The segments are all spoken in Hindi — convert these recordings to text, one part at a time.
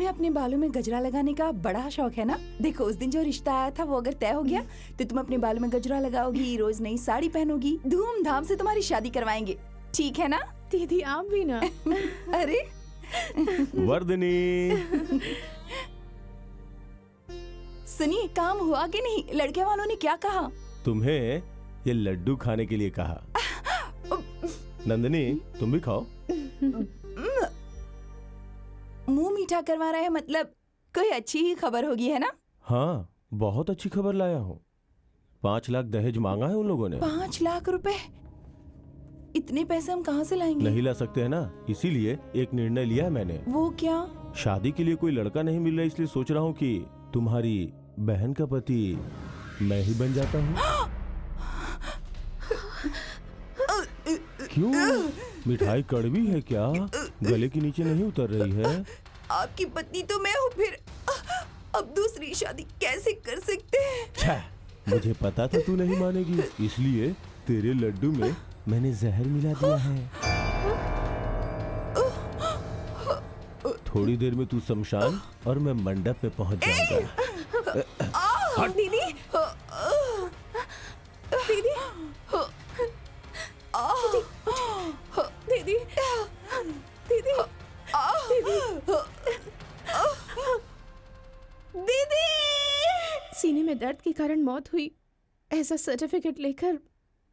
तुम्हें अपने बालों में गजरा लगाने का बड़ा शौक है ना? देखो उस दिन जो रिश्ता आया था वो अगर तय हो गया तो तुम अपने बालों में गजरा लगाओगी, रोज नई साड़ी पहनोगी, धूमधाम से तुम्हारी शादी करवाएंगे, ठीक है ना? दीदी आप भी ना। अरे वर्धिनी, सुनिए, काम हुआ कि नहीं? लड़के वालों ने क्या कहा? तुम्हें ये लड्डू खाने के लिए कहा। नंदिनी तुम भी खाओ। मुंह मीठा करवा रहा है, मतलब कोई अच्छी ही खबर होगी, है ना? हाँ, बहुत अच्छी खबर लाया हूँ। 5 लाख दहेज मांगा है उन लोगों ने। 5 लाख रुपए? इतने पैसे हम कहाँ से लाएंगे? नहीं ला सकते है ना, इसीलिए एक निर्णय लिया है मैंने। वो क्या? शादी के लिए कोई लड़का नहीं मिल रहा, इसलिए सोच रहा हूँ कि तुम्हारी बहन का पति मैं ही बन जाता हूँ। क्यों, मिठाई कड़वी है क्या? गले के नीचे नहीं उतर रही है? आपकी पत्नी तो मैं हूँ, फिर अब दूसरी शादी कैसे कर सकते हैं? मुझे पता था तू नहीं मानेगी, इसलिए तेरे लड्डू में मैंने जहर मिला दिया है। थोड़ी देर में तू शमशान और मैं मंडप में पहुंच जाऊंगा। दीदी दीदी दीदी दीदी दीदी! सीने में दर्द के कारण मौत हुई ऐसा सर्टिफिकेट लेकर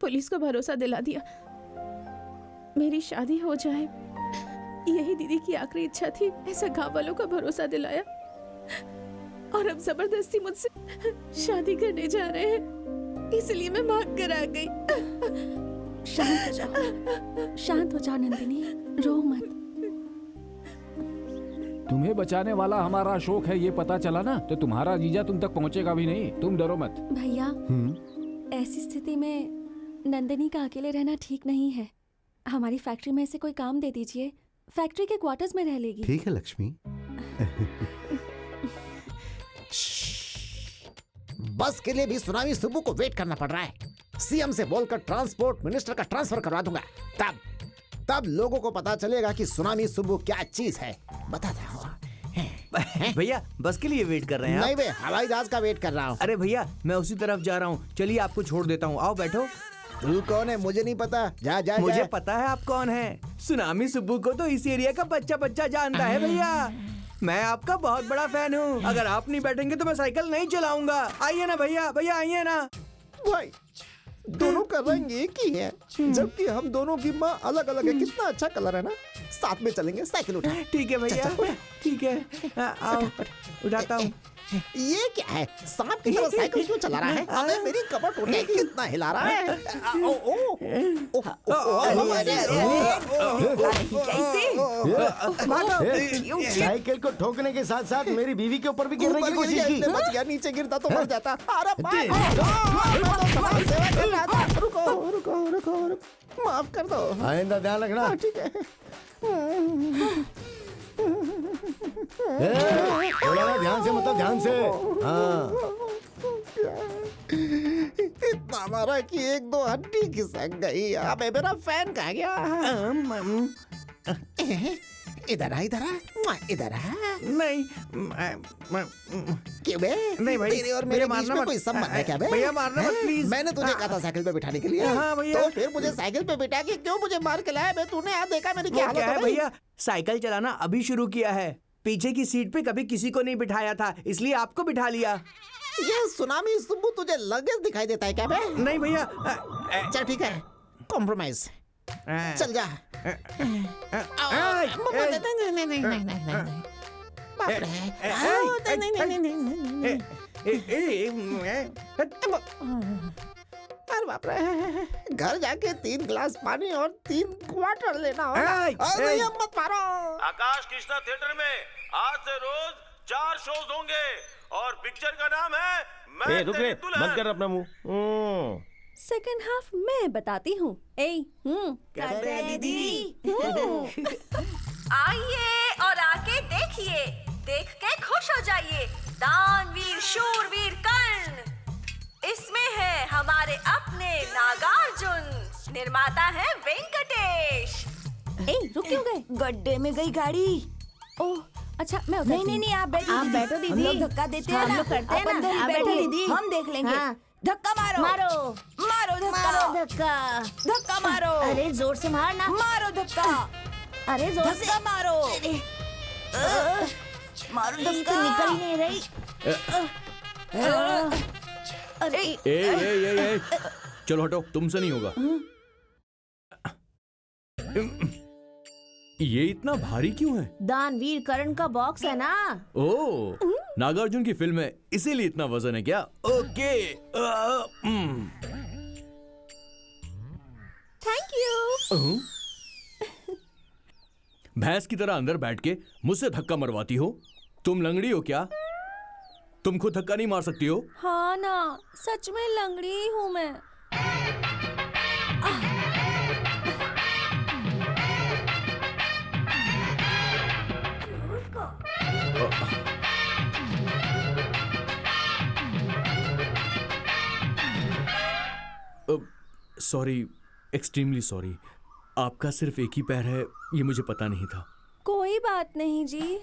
पुलिस को भरोसा दिला दिया। मेरी शादी हो जाए यही दीदी की आखिरी इच्छा थी, ऐसा गांव वालों का भरोसा दिलाया और अब जबरदस्ती मुझसे शादी करने जा रहे हैं, इसलिए मैं भाग कर आ गई। शांत हो जाओ नंदिनी, रो मत। तुम्हें बचाने वाला हमारा अशोक है, ये पता चला ना तो तुम्हारा जीजा तुम तक पहुंचेगा भी नहीं, तुम डरो मत। भैया ऐसी स्थिति में नंदिनी का अकेले रहना ठीक नहीं है। हमारी फैक्ट्री में से कोई काम दे दीजिए, फैक्ट्री के क्वार्टर्स में रह लेगी। ठीक है लक्ष्मी। बस के लिए भी सुनामी सुब्बू को वेट करना पड़ रहा है। सीएम से बोलकर ट्रांसपोर्ट मिनिस्टर का ट्रांसफर करवा दूंगा, तब लोगों को पता चलेगा कि सुनामी सुब्बू क्या चीज है। बताता हूँ। भैया बस के लिए वेट कर रहे हैं? नहीं बे, हवाई जहाज का वेट कर रहा हूँ। अरे भैया मैं उसी तरफ जा रहा हूँ, चलिए आपको छोड़ देता हूँ, आओ बैठो। तू कौन है मुझे नहीं पता, जा जा। मुझे जा। पता है आप कौन हैं। सुनामी सुब्बू को तो इस एरिया का बच्चा बच्चा जानता है भैया। मैं आपका बहुत बड़ा फैन हूँ। अगर आप नहीं बैठेंगे तो मैं साइकिल नहीं चलाऊंगा। आइए ना भैया, भैया आइए ना। भाई दोनों का रंग एक ही है, जबकि हम दोनों की माँ अलग अलग है। कितना अच्छा कलर है ना। साथ में चलेंगे, साइकिल उठा। ठीक है भैया, ठीक है, आओ उठाता हूँ। ये क्या है, सांप की तरह साइकिल क्यों चला रहा है? अबे मेरी कमर टूटेगी, कितना हिला रहा है। साइकिल को ठोकने के साथ साथ मेरी बीवी के ऊपर भी गिरने की कोशिश की। बच गया, नीचे गिरता तो मर जाता। अरे रुको रुको रुको, माफ कर दो। आइंदा ध्यान रखना। ठीक है। बोला ध्यान से, मतलब ध्यान से। हाँ। इतना मारा कि 1-2 हड्डी खिसक गई। अबे मेरा फैन कहाँ गया? इधर आ, इधर आ, इधर आ। नहीं क्यों बे? नहीं भाई, तेरे और मेरे बीच में कोई संबंध है क्या बे? भैया मारना मत प्लीज। मैंने तुझे कहा था साइकिल पे बिठाने के लिए। हाँ भैया। तो फिर मुझे साइकिल पे बिठा के क्यों मुझे मार के लाया बे? तूने आज देखा मेरी क्या हालत है भैया? साइकिल चलाना अभी शुरू किया है, पीछे की सीट पे कभी किसी को नहीं बिठाया था, इसलिए आपको बिठा लिया। ये सुनामी सुब्बू तुझे लगेज दिखाई देता है क्या बे? नहीं भैया। चल ठीक है, कॉम्प्रोमाइज। चल जा। अरे बाप रे, घर जाके 3 गिलास पानी और 3 क्वार्टर लेना होगा। अरे मत मारो। आकाश कृष्णा थिएटर में आज से रोज 4 शोज होंगे और पिक्चर का नाम है मैं तेरी दुल्हन। बंद कर अपना मुंह। सेकंड हाफ मैं बताती हूँ। करते हैं दीदी। आइए और आके देखिए, देख के खुश हो जाइए। दानवीर शूरवीर कर्ण, इसमें है हमारे अपने नागार्जुन, निर्माता है वेंकटेश। रुक क्यों गए? गड्ढे में गई गाड़ी। ओह अच्छा मैं नहीं नहीं नहीं, आप बैठो दीदी। बैठो दीदी। हम लोग धक्का देते हैं हम ना, लोग करते हैं अपन ना। दोनों आप बैठो बैठो दीदी। हम देख लेंगे। हाँ। धक्का मारो मारो मारो धक्का मारो धक्का। धक्का मारो अरे जोर से मारना। मारो धक्का अरे जोर से। धक्का मारो मारो ये धक्का तो निकल ही नहीं रही। अरे ए, चलो हटो, तुमसे नहीं होगा। ये इतना भारी क्यों है? दानवीर कर्ण का बॉक्स है ना। ओ, नागार्जुन की फिल्म है, इसीलिए इतना वजन है क्या? ओके। Thank you. भैंस की तरह अंदर बैठ के मुझसे धक्का मरवाती हो? तुम लंगड़ी हो क्या? तुम खुद धक्का नहीं मार सकती हो? हाँ ना, सच में लंगड़ी ही हूँ मैं। Sorry, extremely sorry. आपका सिर्फ एक ही पैर है, ये मुझे पता नहीं था। कोई बात नहीं जी।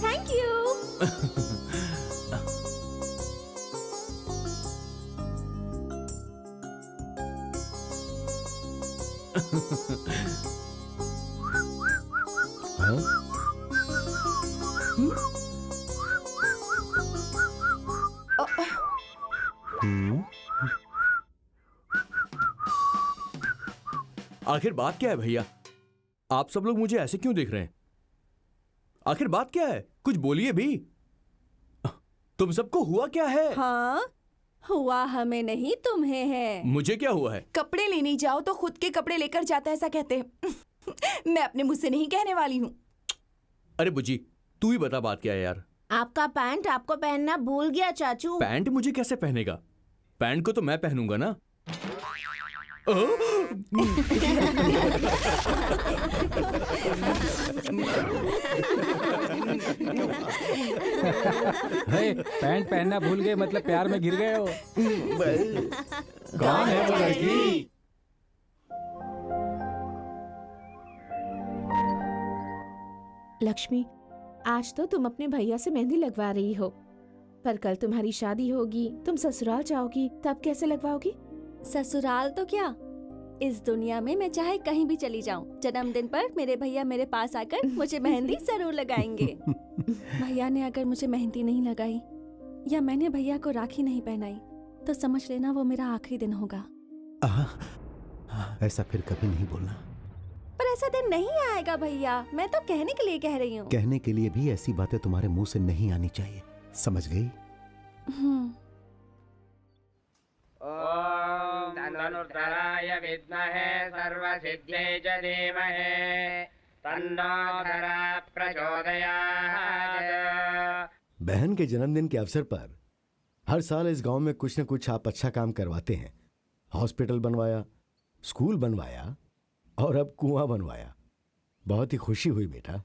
Thank you. आखिर बात क्या है भैया? आप सब लोग मुझे ऐसे क्यों देख रहे हैं? आखिर बात क्या है? कुछ बोलिए भी। तुम सबको हुआ क्या है? हाँ, हुआ हमें नहीं तुम्हें है। मुझे क्या हुआ है? कपड़े लेने जाओ तो खुद के कपड़े लेकर जाता है, ऐसा कहते हैं। मैं अपने मुंह से नहीं कहने वाली हूँ। अरे बुज्जी, तू ही बता बात क्या है यार। आपका पैंट आपको पहनना भूल गया चाचू। पैंट मुझे कैसे पहनेगा? पैंट को तो मैं पहनूंगा ना। हे, पैंट पहनना भूल गए मतलब प्यार में गिर गए हो। कौन है वो लड़की? लक्ष्मी, आज तो तुम अपने भैया से मेहंदी लगवा रही हो, पर कल तुम्हारी शादी होगी, तुम ससुराल जाओगी, तब कैसे लगवाओगी? ससुराल तो क्या, इस दुनिया में मैं चाहे कहीं भी चली जाऊं, जन्मदिन पर मेरे भैया मेरे पास आकर मुझे मेहंदी जरूर लगाएंगे। भैया ने अगर मुझे मेहंदी नहीं लगाई या मैंने भैया को राखी नहीं पहनाई तो समझ लेना वो मेरा आखिरी दिन होगा। ऐसा फिर कभी नहीं बोलना। पर ऐसा दिन नहीं आएगा भैया, मैं तो कहने के लिए कह रही हूँ। कहने के लिए भी ऐसी बातें तुम्हारे मुंह से नहीं आनी चाहिए, समझ गई? ओम धनुर्धराय विद्महे सर्वसिद्ध्यै च धीमहि तन्नो धरा प्रचोदयात्। बहन के जन्मदिन के अवसर पर हर साल इस गांव में कुछ न कुछ आप अच्छा काम करवाते हैं। हॉस्पिटल बनवाया, स्कूल बनवाया और अब कुआं बनवाया। बहुत ही खुशी हुई बेटा।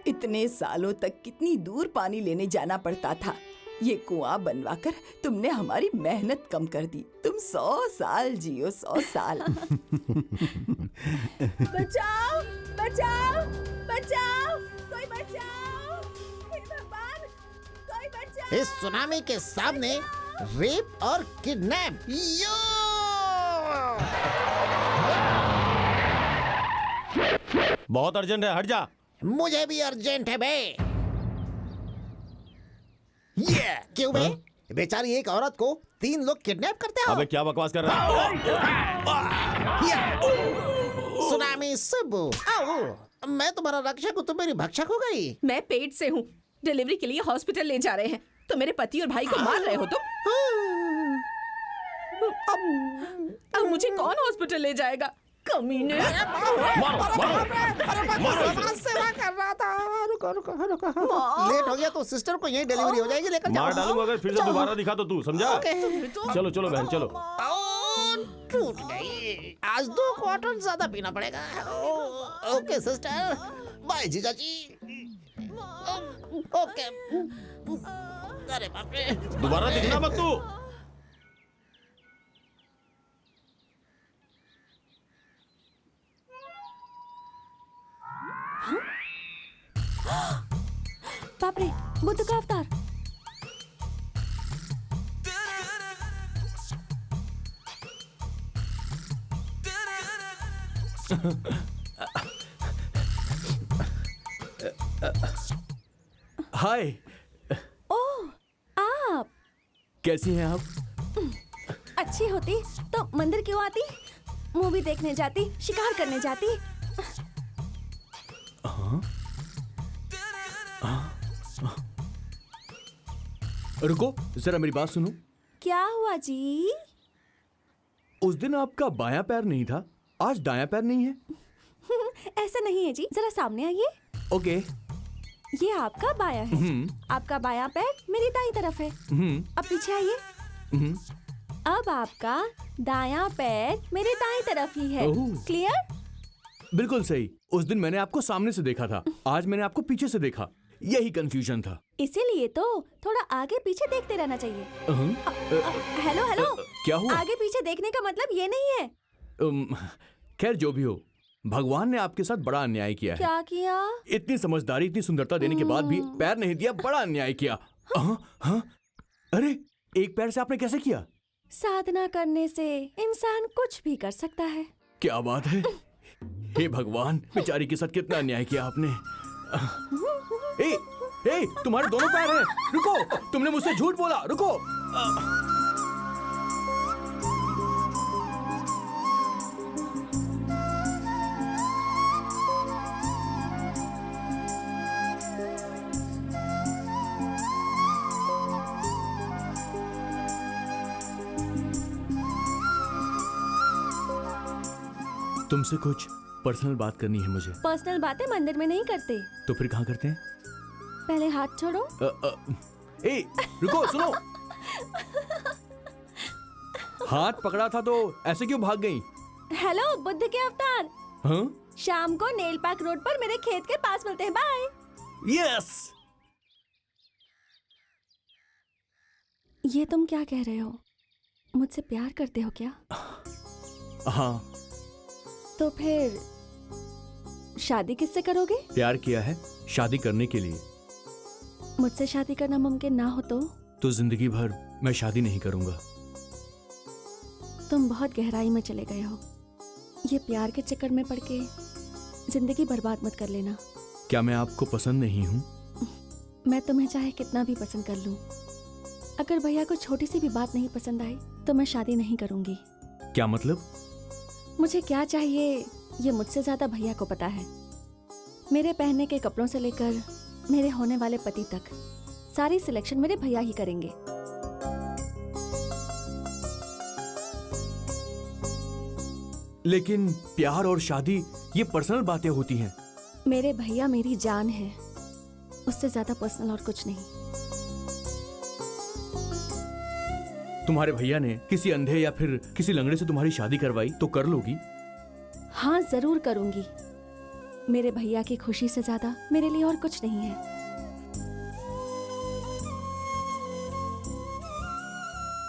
इतने सालों तक कितनी दूर पानी लेने जाना पड़ता था। ये कुआं बनवाकर तुमने हमारी मेहनत कम कर दी। तुम 100 साल जियो, 100 साल। बचाओ बचाओ बचाओ, कोई बचाओ, हे भगवान, कोई बचाओ। इस सुनामी के सामने रेप और किडनैप बहुत अर्जेंट है, हट जा। मुझे भी अर्जेंट है बे। ये क्यों बे? बेचारी एक औरत को 3 लोग किडनैप करते हो। अबे क्या बकवास कर रहा है? सुनामी सुब्बू, आओ। मैं तुम्हारा रक्षक हूँ, तुम मेरी भक्षक हो गई। मैं पेट से हूँ, डिलीवरी के लिए हॉस्पिटल ले जा रहे हैं, तो मेरे पति और भाई को मार रहे हो तुम। अब मुझे कौन हॉस्पिटल ले जाएगा? कमीने। सेवा कर रहा था। रुको। लेट हो गया तो सिस्टर को यही डिलीवरी हो जाएगी, लेकर मार डालूंगा अगर फिर से दोबारा दिखा तो तू समझा। चलो चलो बहन चलो। टूट गई। आज 2 क्वार्टर ज्यादा पीना पड़ेगा। ओके सिस्टर, बाय जीजा जी। ओके। अरे बाप रे। दोबारा दिखना मत तू। बाप रे, बुद्ध का अवतार। हाय, ओह, आप कैसी हैं आप? अच्छी होती तो मंदिर क्यों आती? मूवी देखने जाती, शिकार करने जाती। हाँ? रुको, जरा मेरी बात सुनो। क्या हुआ जी? उस दिन आपका बायां पैर नहीं था, आज दायां पैर नहीं है। ऐसा नहीं है जी, जरा सामने आइए। ओके। ये आपका बाया है, आपका बायां पैर मेरी दाईं तरफ है। अब पीछे आइए। अब आपका दायां पैर मेरे दाईं तरफ ही है। ओह। क्लियर? बिल्कुल सही। उस दिन मैंने आपको सामने से देखा था, आज मैंने आपको पीछे से देखा, यही कंफ्यूजन था। इसीलिए तो थोड़ा आगे पीछे देखते रहना चाहिए। हेलो हेलो, क्या हुआ? आगे पीछे देखने का मतलब ये नहीं है। खैर जो भी हो, भगवान ने आपके साथ बड़ा अन्याय किया है। क्या किया? इतनी समझदारी, इतनी सुंदरता देने के बाद भी पैर नहीं दिया, बड़ा अन्याय किया। हाँ? अरे, एक पैर से आपने कैसे किया? साधना करने से इंसान कुछ भी कर सकता है। क्या बात है। हे भगवान, बेचारी के साथ कितना अन्याय किया आपने। ए, तुम्हारे दोनों पैर हैं। रुको, तुमने मुझसे झूठ बोला। रुको। तुमसे कुछ पर्सनल बात करनी है मुझे। पर्सनल बातें मंदिर में नहीं करते। तो फिर कहाँ करते हैं? पहले हाथ छोड़ो। रुको, सुनो। हाथ पकड़ा था तो ऐसे क्यों भाग गई? हेलो बुद्ध के अवतार। हाँ? शाम को नेल पार्क रोड पर मेरे खेत के पास मिलते हैं। बाय। यस। ये तुम क्या कह रहे हो? मुझसे प्यार करते हो क्या? हाँ। तो फिर शादी किससे करोगे? प्यार किया है शादी करने के लिए। मुझसे शादी करना मुमकिन ना हो तो जिंदगी भर मैं शादी नहीं करूंगा। तुम बहुत गहराई में चले गए हो। ये प्यार के चक्कर में पड़ के जिंदगी बर्बाद मत कर लेना। क्या मैं आपको पसंद नहीं हूँ? मैं तुम्हें चाहे कितना भी पसंद कर लूं, अगर भैया को छोटी सी भी बात नहीं पसंद आई तो मैं शादी नहीं करूंगी। क्या मतलब? मुझे क्या चाहिए ये मुझसे ज्यादा भैया को पता है। मेरे पहनने के कपड़ों से लेकर मेरे होने वाले पति तक सारी सिलेक्शन मेरे भैया ही करेंगे। लेकिन प्यार और शादी ये पर्सनल बातें होती हैं। मेरे भैया मेरी जान है, उससे ज्यादा पर्सनल और कुछ नहीं। तुम्हारे भैया ने किसी अंधे या फिर किसी लंगड़े से तुम्हारी शादी करवाई तो कर लोगी? हाँ जरूर करूंगी। मेरे भैया की खुशी से ज्यादा मेरे लिए और कुछ नहीं है।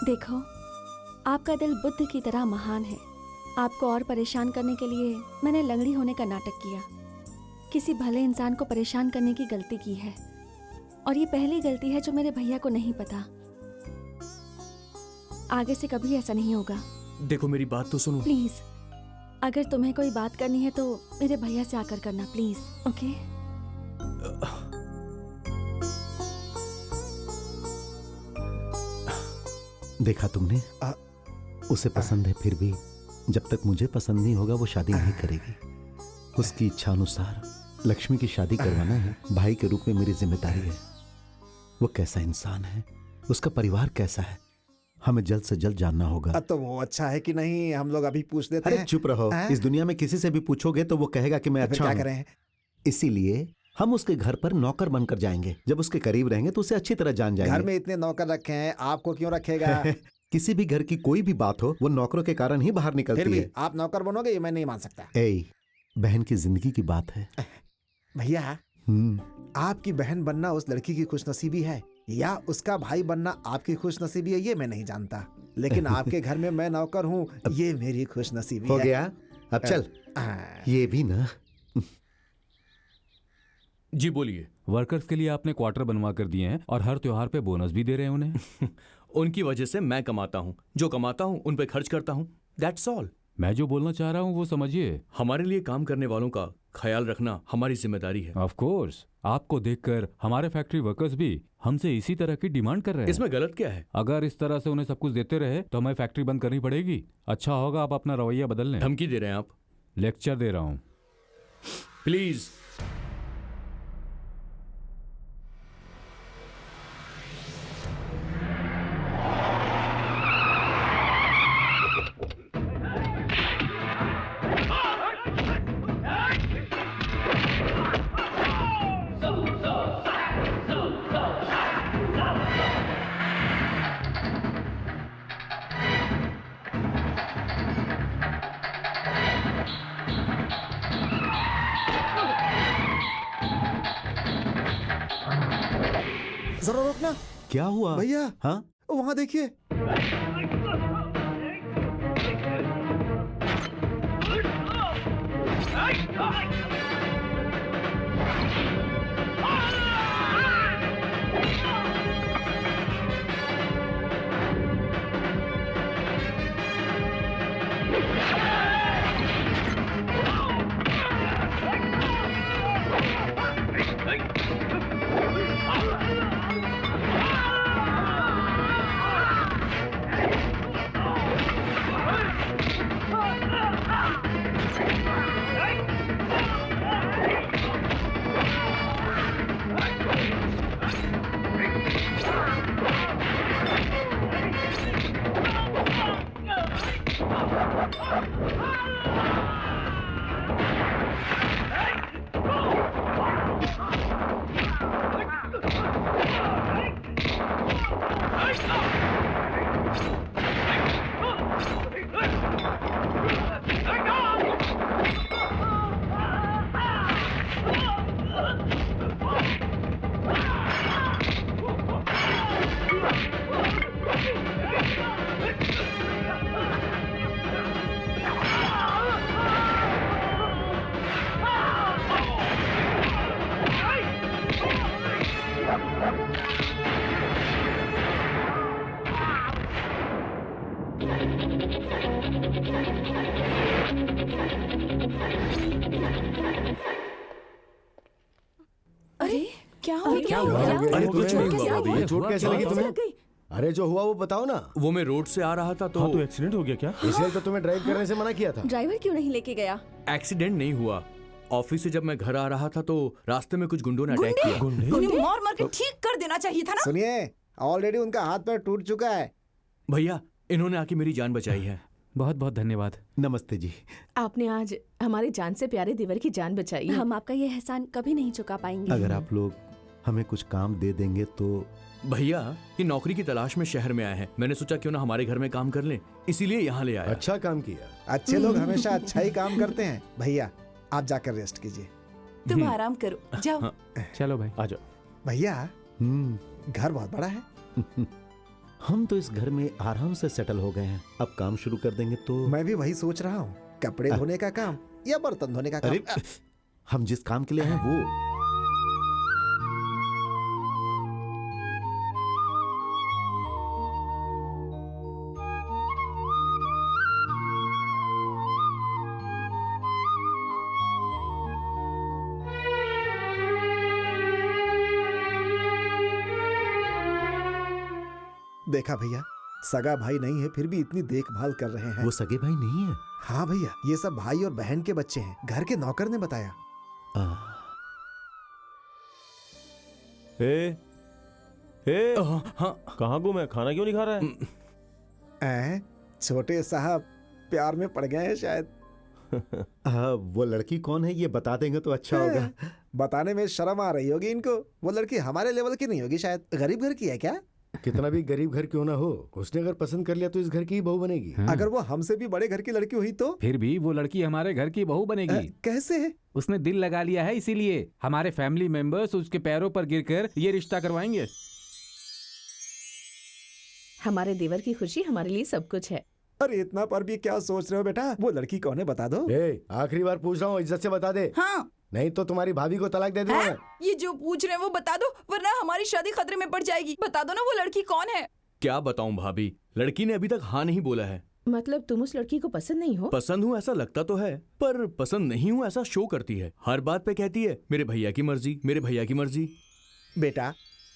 देखो, आपका दिल बुद्ध की तरह महान है। आपको और परेशान करने के लिए मैंने लंगड़ी होने का नाटक किया। किसी भले इंसान को परेशान करने की गलती की है, और ये पहली गलती है जो मेरे भैया को नहीं पता। आगे से कभी ऐसा नहीं होगा। देखो मेरी बात तो सुनो। प्लीज, अगर तुम्हें कोई बात करनी है तो मेरे भैया से आकर करना प्लीज। ओके? देखा तुमने, उसे पसंद है, फिर भी जब तक मुझे पसंद नहीं होगा वो शादी नहीं करेगी। उसकी इच्छा अनुसार लक्ष्मी की शादी करवाना है भाई के रूप में मेरी जिम्मेदारी है। वो कैसा इंसान है, उसका परिवार कैसा है, हमें जल्द से जल्द जानना होगा। तो वो अच्छा है कि नहीं, हम लोग अभी पूछ लेते हैं। अरे चुप रहो। इस दुनिया में किसी से भी पूछोगे तो वो कहेगा कि मैं अच्छा क्या हूं। करें? इसीलिए हम उसके घर पर नौकर बनकर जाएंगे। जब उसके करीब रहेंगे तो उसे अच्छी तरह जान जाएंगे। घर में इतने नौकर रखे हैं, आपको क्यों रखेगा? किसी भी घर की कोई भी बात हो वो नौकरों के कारण ही बाहर फिर निकलती भी है। आप नौकर बनोगे ये मैं नहीं मान सकता। बहन की जिंदगी की बात है। भैया, आपकी बहन बनना उस लड़की की खुशनसीबी है या उसका भाई बनना आपकी खुशनसीबी है ये मैं नहीं जानता, लेकिन आपके घर में मैं नौकर हूँ ये मेरी खुशनसीबी हो है। गया, अब चल। ये भी ना। जी बोलिए। वर्कर्स के लिए आपने क्वार्टर बनवा कर दिए हैं और हर त्योहार पे बोनस भी दे रहे हैं उन्हें। उनकी वजह से मैं कमाता हूँ, जो कमाता हूँ उन पे खर्च करता हूँ, दैट्स ऑल। मैं जो बोलना चाह रहा हूँ वो समझिए। हमारे लिए काम करने वालों का ख्याल रखना हमारी जिम्मेदारी है। ऑफ कोर्स, आपको देखकर हमारे फैक्ट्री वर्कर्स भी हमसे इसी तरह की डिमांड कर रहे हैं। इसमें गलत क्या है? अगर इस तरह से उन्हें सब कुछ देते रहे तो हमें फैक्ट्री बंद करनी पड़ेगी। अच्छा होगा आप अपना रवैया बदल लें। धमकी दे रहे हैं आप? लेक्चर दे रहा हूँ। प्लीज। जरा रोकना। क्या हुआ भैया? हाँ, वहाँ देखिए। अरे क्या हो क्या हुआ? अरे कुछ नहीं हुआ ये भाभी। चोट कैसे लगी तुम्हें? अरे जो हुआ वो बताओ ना। वो मैं रोड से आ रहा था तो एक्सीडेंट हो गया क्या? इसलिए तो तुम्हें ड्राइव करने से मना किया था। ड्राइवर क्यों नहीं लेके गया? एक्सीडेंट नहीं हुआ। ऑफिस से जब मैं घर आ रहा था तो रास्ते में कुछ गुंडों ने अटैक किया। उन्हें मार मार के ठीक कर देना चाहिए था ना। सुनिए, ऑलरेडी उनका हाथ पैर टूट चुका है। भैया इन्होंने आके मेरी जान बचाई है। बहुत बहुत धन्यवाद। नमस्ते जी। आपने आज हमारे जान से प्यारे देवर की जान बचाई है। हम आपका ये एहसान कभी नहीं चुका पाएंगे। अगर आप लोग हमें कुछ काम दे देंगे तो। भैया ये नौकरी की तलाश में शहर में आए हैं, मैंने सोचा क्यों ना हमारे घर में काम कर लें, इसीलिए यहाँ ले आया। अच्छा काम किया। अच्छे लोग हमेशा अच्छा ही काम करते हैं। भैया आप जाकर रेस्ट कीजिए। तुम आराम करो, जाओ। चलो भाई आ जाओ। भैया घर बहुत बड़ा है। हम तो इस घर में आराम से सेटल हो गए हैं, अब काम शुरू कर देंगे तो। मैं भी वही सोच रहा हूँ, कपड़े धोने का काम या बर्तन धोने का काम। अरे हम जिस काम के लिए हैं वो। देखा भैया, सगा भाई नहीं है फिर भी इतनी देखभाल कर रहे हैं। वो सगे भाई नहीं है। हाँ भैया, ये सब भाई और बहन के बच्चे हैं, घर के नौकर ने बताया। हाँ कहाँ गुम है? खाना क्यों नहीं खा रहा है? छोटे साहब प्यार में पड़ गए हैं शायद। हाँ, वो लड़की कौन है ये बता देंगे तो अच्छा होगा। बताने में शर्म आ रही होगी इनको। वो लड़की हमारे लेवल की नहीं होगी शायद, गरीब घर की है क्या? कितना भी गरीब घर क्यों ना हो, उसने अगर पसंद कर लिया तो इस घर की ही बहू बनेगी। अगर वो हमसे भी बड़े घर की लड़की हुई तो? फिर भी वो लड़की हमारे घर की बहू बनेगी। कैसे है? उसने दिल लगा लिया है, इसीलिए हमारे फैमिली मेंबर्स उसके पैरों पर गिरकर ये रिश्ता करवाएंगे। हमारे देवर की खुशी हमारे लिए सब कुछ है। अरे इतना पर भी क्या सोच रहे हो बेटा? वो लड़की कौन है बता दो। आखिरी बार पूछ रहा हूँ, इज्जत से बता दे। हाँ नहीं तो तुम्हारी भाभी को तलाक दे दूंगा मैं। ये जो पूछ रहे हैं वो बता दो, वरना हमारी शादी खतरे में पड़ जाएगी। बता दो ना वो लड़की कौन है। क्या बताऊं भाभी, लड़की ने अभी तक हाँ नहीं बोला है। मतलब तुम उस लड़की को पसंद नहीं हो? पसंद हूँ ऐसा लगता तो है, पर पसंद नहीं हूँ ऐसा शो करती है। हर बात पे कहती है मेरे भैया की मर्जी, मेरे भैया की मर्जी। बेटा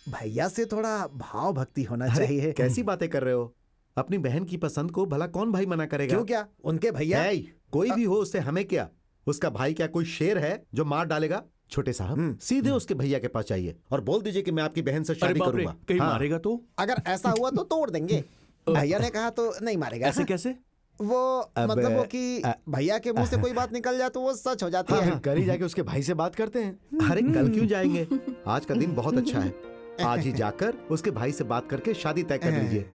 भैया से थोड़ा भाव भक्ति होना चाहिए। कैसी बातें कर रहे हो? अपनी बहन की पसंद को भला कौन भाई मना करेगा? क्यों, क्या उनके भैया? कोई भी हो उससे हमें क्या? उसका भाई क्या कोई शेर है जो मार डालेगा? छोटे साहब सीधे उसके भैया के पास जाइए और बोल दीजिए कि मैं आपकी बहन से शादी करूंगा। कहीं मारेगा तो? अगर ऐसा हुआ तो तोड़ देंगे। भैया ने कहा तो नहीं मारेगा। ऐसे कैसे? वो मतलब वो कि भैया के मुंह से कोई बात निकल जाए तो वो सच हो जाती है। कल ही जाके उसके भाई से बात करते हैं। अरे कल क्यों जाएंगे? आज का दिन बहुत अच्छा है। आज ही जाकर उसके भाई से बात करके शादी तय कर लीजिए।